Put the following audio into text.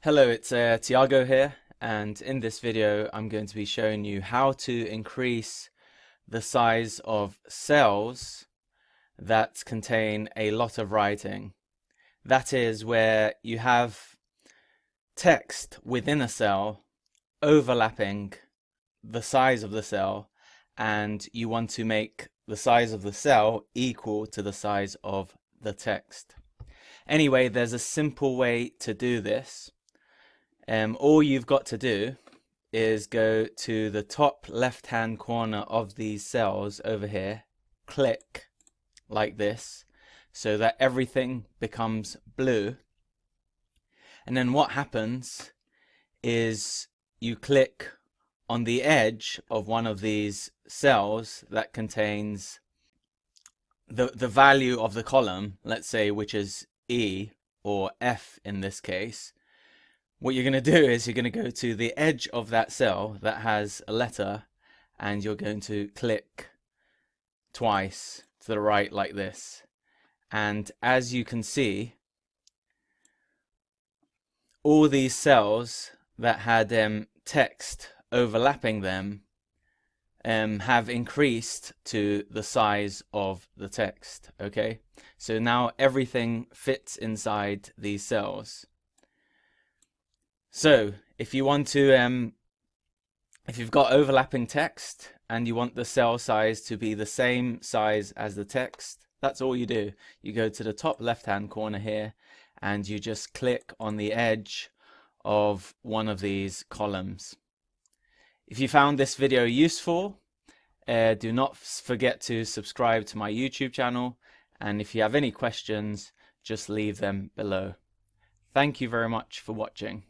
Hello, it's Tiago here, and in this video I'm going to be showing you how to increase the size of cells that contain a lot of writing. That is where you have text within a cell overlapping the size of the cell, and you want to make the size of the cell equal to the size of the text. Anyway, there's a simple way to do this. All you've got to do is go to the top left hand corner of these cells over here, click like this so that everything becomes blue, and then what happens is you click on the edge of one of these cells that contains the value of the column, let's say, which is E or F in this case. What you're going to do is you're going to go to the edge of that cell that has a letter, and you're going to click twice to the right like this. And as you can see, all these cells that had text overlapping them have increased to the size of the text. Okay, so now everything fits inside these cells. So if you want to, if you've got overlapping text and you want the cell size to be the same size as the text, that's all you do. You go to the top left hand corner here and you just click on the edge of one of these columns. If you found this video useful, do not forget to subscribe to my YouTube channel, and if you have any questions, just leave them below. Thank you very much for watching.